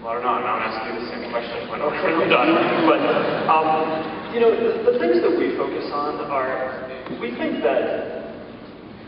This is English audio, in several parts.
Well, I don't know, I'm not asking you the same question when I'm done. But, you know, the things that we focus on are, we think that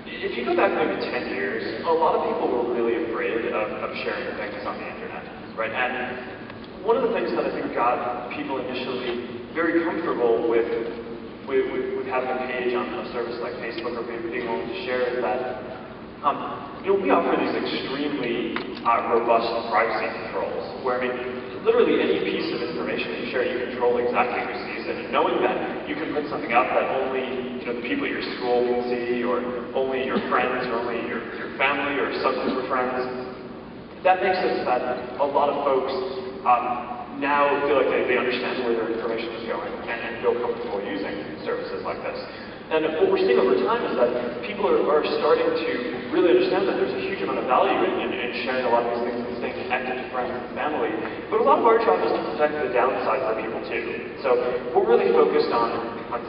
if you go back maybe 10 years, a lot of people were really afraid of sharing things on the internet, right? And one of the things that I think got people initially very comfortable with having a page on a service like Facebook or being willing to share is that you know, we offer these extremely robust privacy controls, where, I mean, literally any piece of information that you share, you control exactly who sees it. And knowing that you can put something up that only, you know, the people at your school can see, or only your friends, or only your family, or subgroup of friends, that makes it that a lot of folks now feel like they understand where their information is going and feel comfortable using services like this. And what we're seeing over time is that people are starting to really understand that there's a huge amount of value in sharing a lot of these things and staying connected to friends and family. But a lot of our job is to protect the downside for people too. So we're really focused on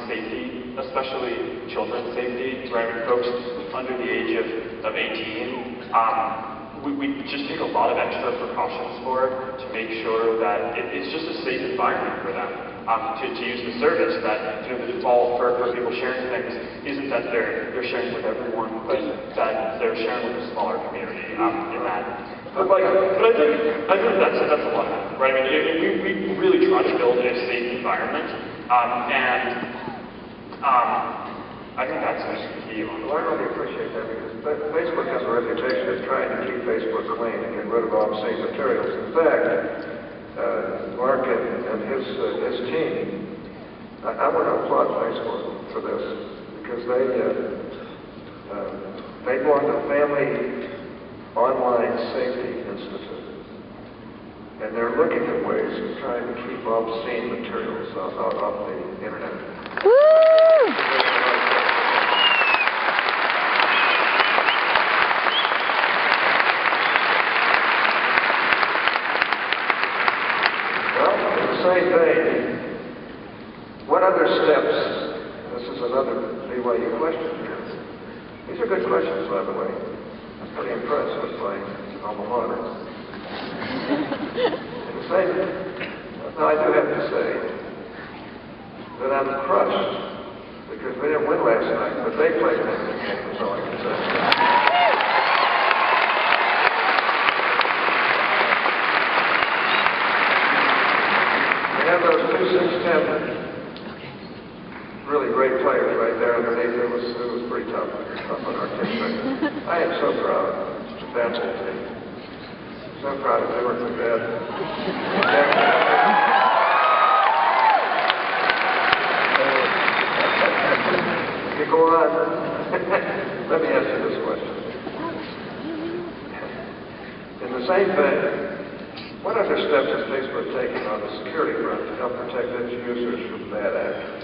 safety, especially children's safety, right? Folks under the age of 18. We just take a lot of extra precautions to make sure that it's just a safe environment for them to use the service. That, you know, the default for people sharing things isn't that they're sharing with everyone, but that they're sharing with a smaller community in that. But I think that's a lot of it, right? I mean, we really try to build a safe environment, and I think that's the key. Well, I really appreciate that, because Facebook has a reputation of trying to keep Facebook clean and get rid of obscene materials. In fact, Mark and his team, I want to applaud Facebook for this, because they belong to the Family Online Safety Institute, and they're looking at ways of trying to keep obscene materials off the internet. Woo! Same vein, what other steps, this is another BYU question here. These are good questions, by the way. I'm pretty impressed with my alma mater. In the same, now I do have to say that I'm crushed, because we didn't win last night, but they played an excellent game, that's all I can say. And those 2 6'10", really great players right there underneath. It was pretty tough on our team. But I am so proud of that whole team. So proud of they were so bad. You go on. Let me ask you this question. In the same vein, what other steps is Facebook taking on the security front to help protect its users from bad actors?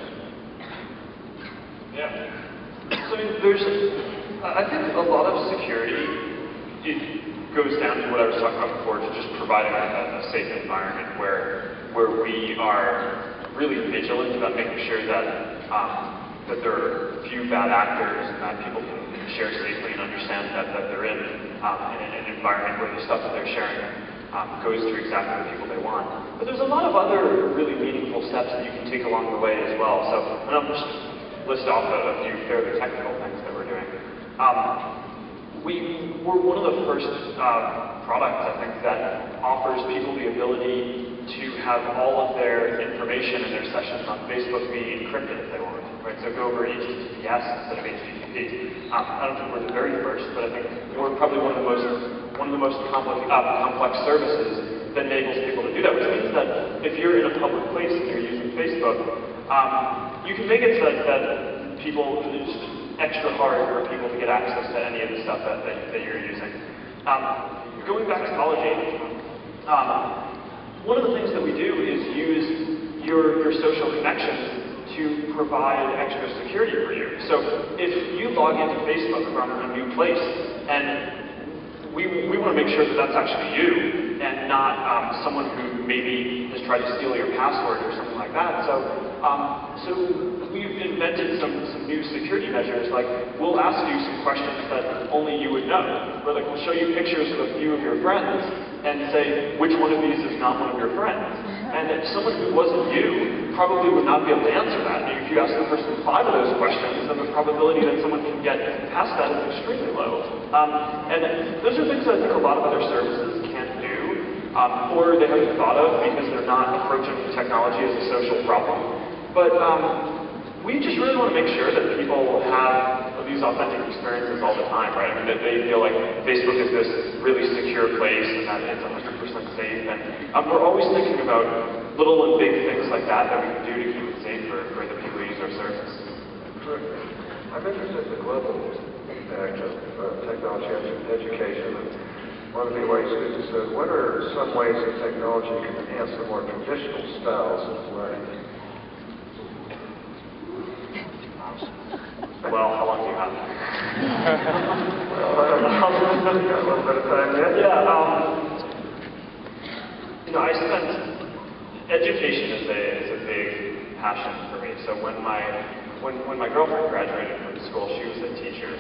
Yeah. So I think a lot of security, it goes down to what I was talking about before, to just providing a safe environment where we are really vigilant about making sure that there are few bad actors and that people can share safely and understand that they're in an environment where the stuff that they're sharing goes to exactly the people they want. But there's a lot of other really meaningful steps that you can take along the way as well. So I'm just list off a few fairly technical things that we're doing. We're one of the first products, I think, that offers people the ability to have all of their information in their sessions on Facebook be encrypted if they want, right? So go over HTTPS instead of HTTP. I don't think we're the very first, but I think we're probably one of the most complex services that enables people to do that, which means that if you're in a public place and you're using Facebook, you can make it so that people, it's extra hard for people to get access to any of the stuff that you're using. Going back to college age, one of the things that we do is use your social connections to provide extra security for you. So if you log into Facebook from a new place, and we want to make sure that that's actually you, and not someone who maybe has tried to steal your password or something like that. So So we've invented some new security measures, like we'll ask you some questions that only you would know. Or like we'll show you pictures of a few of your friends and say, which one of these is not one of your friends? And if someone who wasn't you probably would not be able to answer that. And if you ask the person 5 of those questions, then the probability that someone can get past that is extremely low. And those are things that I think a lot of other services can't do, or they haven't thought of because they're not approaching technology as a social problem. But we just really want to make sure that people have these authentic experiences all the time, right? I mean, that they feel like Facebook is this really secure place and that it's 100% safe. And we're always thinking about little and big things like that we can do to keep it safe for the people who use our service. I'm interested in the global impact of technology education. And one of the BYU students said, what are some ways that technology can enhance the more traditional styles of learning? Well, how long do you have? Well, got a little bit of time yet. Yeah, I spent, education is a big passion for me. So when my girlfriend graduated from school, she was a teacher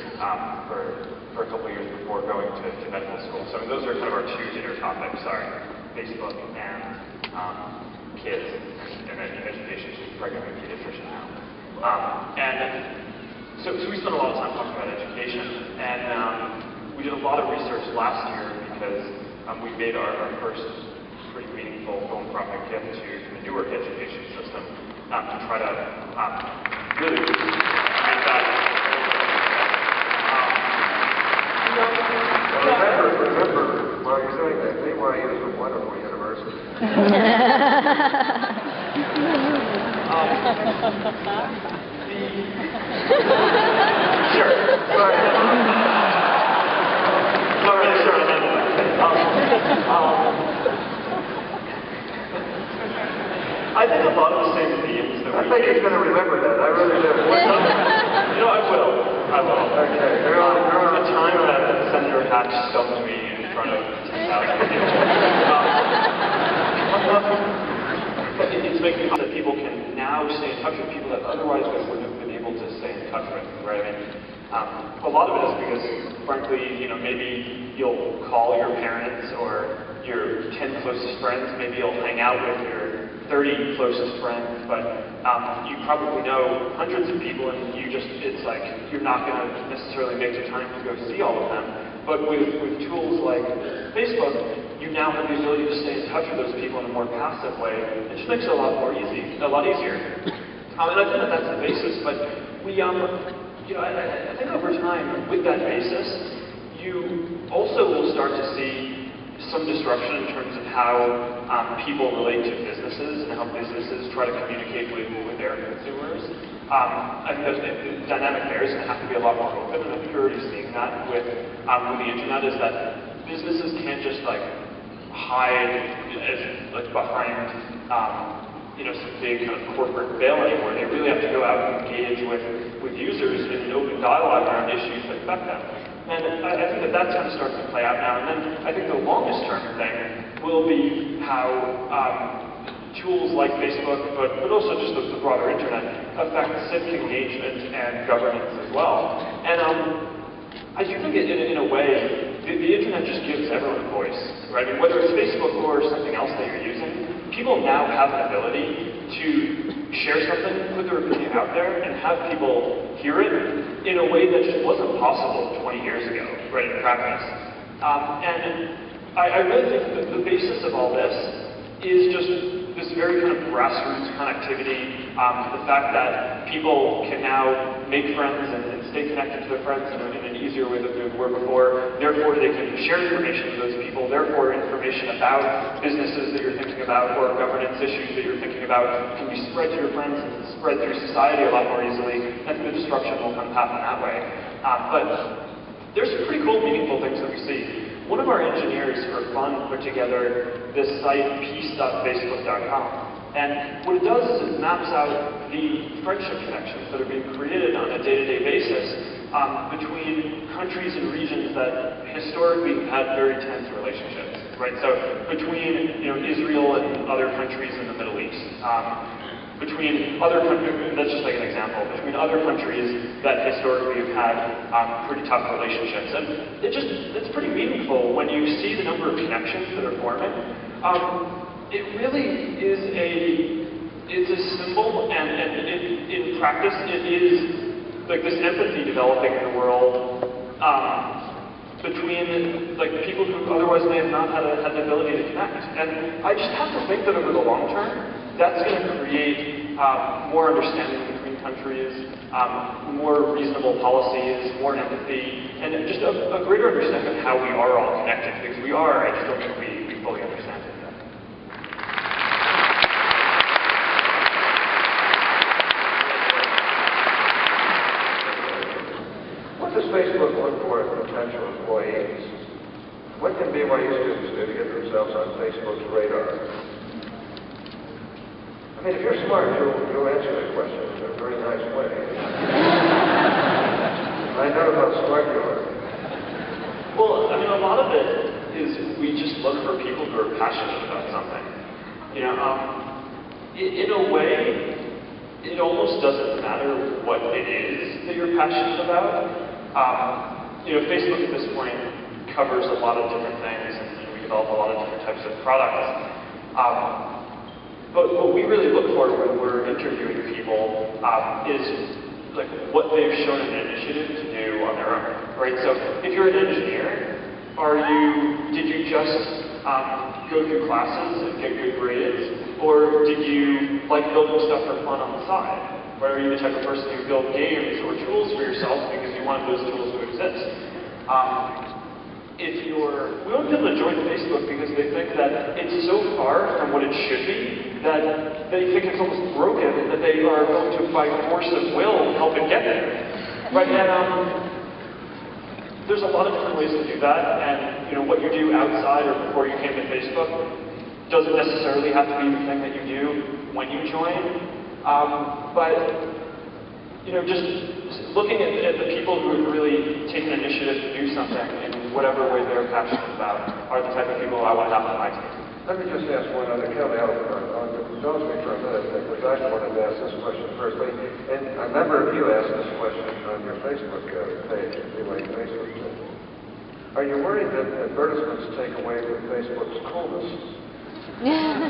for a couple of years before going to medical school. So those are kind of our 2 dinner topics, Facebook and kids and education. She's a pregnant pediatrician now. So we spent a lot of time talking about education, and we did a lot of research last year because we made our first pretty meaningful philanthropic gift to the Newark education system to try to really make that. Remember, while you're doing that, BYU is a wonderful university. Sure. Sorry. Not really sure how to handle that. I think a lot of the same themes that I think he's going to remember that. I really do. I will. Okay. The time that Senator Hatch stumped me in front of 10,000 people. It's making it that people can now stay in touch with people that otherwise they wouldn't have been able to stay in touch with, right? I mean, a lot of it is because, frankly, maybe you'll call your parents or your 10 closest friends, maybe you'll hang out with your 30 closest friends, but you probably know hundreds of people and it's like, you're not going to necessarily make the time to go see all of them. But with tools like Facebook, you now have the ability to stay in touch with those people in a more passive way. It just makes it a lot easier. And I think that's the basis, but I think over time, with that basis, you also will start to see some disruption in terms of how people relate to businesses and how businesses try to communicate with their consumers. I think that the dynamic there is going to have to be a lot more open, and I think you're already seeing that with the internet, is that businesses can't just hide behind some big kind of corporate veil anymore. They really have to go out and engage with users in an open dialogue around issues that affect them. And I think that's going to start to play out now. And then I think the longest term thing will be how tools like Facebook, but also just the broader internet, affect civic engagement and governance as well. And I do think in a way, the internet just gives everyone a voice, right? I mean, whether it's Facebook or something else that you're using, people now have an ability to share something, put their opinion out there, and have people hear it in a way that just wasn't possible 20 years ago, right, in practice. And I really think that the basis of all this is just this very kind of grassroots connectivity, the fact that people can now make friends and stay connected to their friends in an easier way than they were before. Therefore, they can share information with those people. Therefore, information about businesses that you're thinking about or governance issues that you're thinking about can be spread to your friends and spread through society a lot more easily. And the disruption will kind of happen that way. But there's some pretty cool, meaningful things that we see. One of our engineers, for fun, put together this site, peace.facebook.com. And what it does is it maps out the friendship connections that are being created on a day-to-day basis between countries and regions that historically have had very tense relationships, right? So between Israel and other countries in the Middle East. between other countries, that's just like an example, between other countries that historically have had pretty tough relationships. And it's pretty meaningful when you see the number of connections that are forming. It really is it's a symbol, and in practice, it is like this empathy developing in the world between like people who otherwise may have not had the ability to connect. And I just have to think that over the long term, that's going to create more understanding between countries, more reasonable policies, more empathy, and just a greater understanding of how we are all connected, because we are, I just don't think we fully understand it yet. What does Facebook look for in potential employees? What can BYU students do to get themselves on Facebook's radar? I mean, if you're smart, you'll answer that question in a very nice way. I know how smart you are. Well, I mean, a lot of it is we just look for people who are passionate about something. You know, in a way, it almost doesn't matter what it is that you're passionate about. You know, Facebook at this point covers a lot of different things, and we develop a lot of different types of products. But what we really look for when we're interviewing people is like what they've shown an initiative to do on their own, right? So if you're an engineer, did you just go through classes and get good grades, or did you like building stuff for fun on the side? Or are you the type of person who build games or tools for yourself because you want those tools to exist? We want people to join Facebook because they think that it's so far from what it should be that they think it's almost broken and that they are going to, by force of will, help it get there. Right? And there's a lot of different ways to do that, and you know what you do outside or before you came to Facebook doesn't necessarily have to be the thing that you do when you join. But you know, just looking at the people who have really taken initiative to do something in whatever way they're passionate about are the type of people I want to have on my team. Let me just ask one other. Kelly, indulge me for a minute, because I wanted to ask this question first. And a member of you asked this question on your Facebook page, BYU Facebook page. Are you worried that advertisements take away from Facebook's coolness?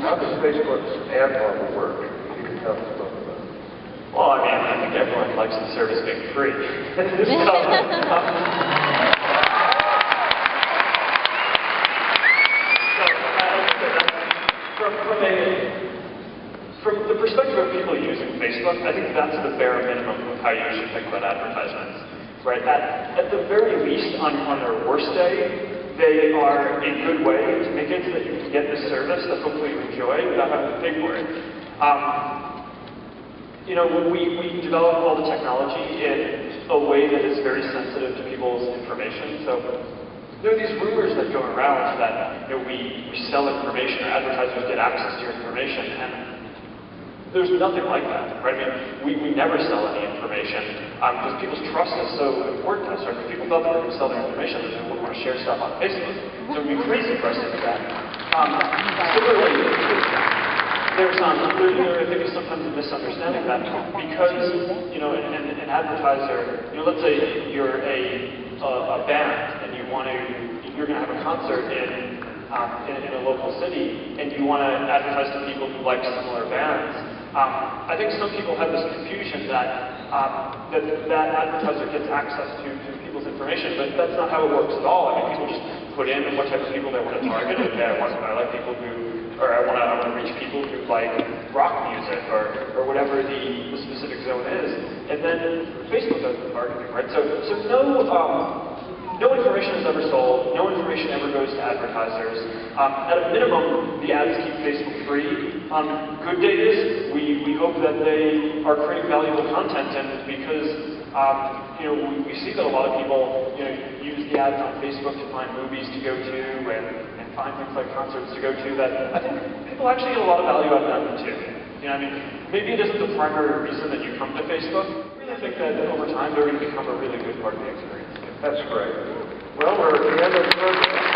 How does Facebook's ad model work? If you can tell us about that. Well, I mean, I think everyone likes the service being free. From the perspective of people using Facebook, I think that's the bare minimum of how you should think about advertisements. Right? At the very least, on their worst day, they are a good way to make it so that you can get the service that hopefully you enjoy without having to pay for it. You know, when we develop all the technology in a way that is very sensitive to people's information. So there are these rumors that go around that we sell information or advertisers get access to your information, and there's nothing like that, right? I mean, we never sell any information because people's trust is so important to us. Right? If people thought they were going to sell their information, they wouldn't want to share stuff on Facebook. So it would be crazy for us to do that. Similarly, I think there's sometimes a misunderstanding that because, you know, an advertiser, you know, let's say you're a band and you're going to have a concert in a local city and you want to advertise to people who like similar bands. I think some people have this confusion that that advertiser gets access to people's information, but that's not how it works at all. I mean, people just put in what type of people they want to target. Okay, I like people who, or I want to reach people who like rock music or whatever the specific zone is, and then Facebook does the targeting, right? So no information is ever sold. No information ever goes to advertisers. At a minimum, the ads keep Facebook free. On good days, we hope that they are creating valuable content, and because you know, we see that a lot of people use the ads on Facebook to find movies to go to and find things like concerts to go to. That I think people actually get a lot of value out of them too. You know, I mean, maybe it isn't the primary reason that you come to Facebook. I really think that over time they're going to become a really good part of the experience. That's great. Well, we're at the end of the program.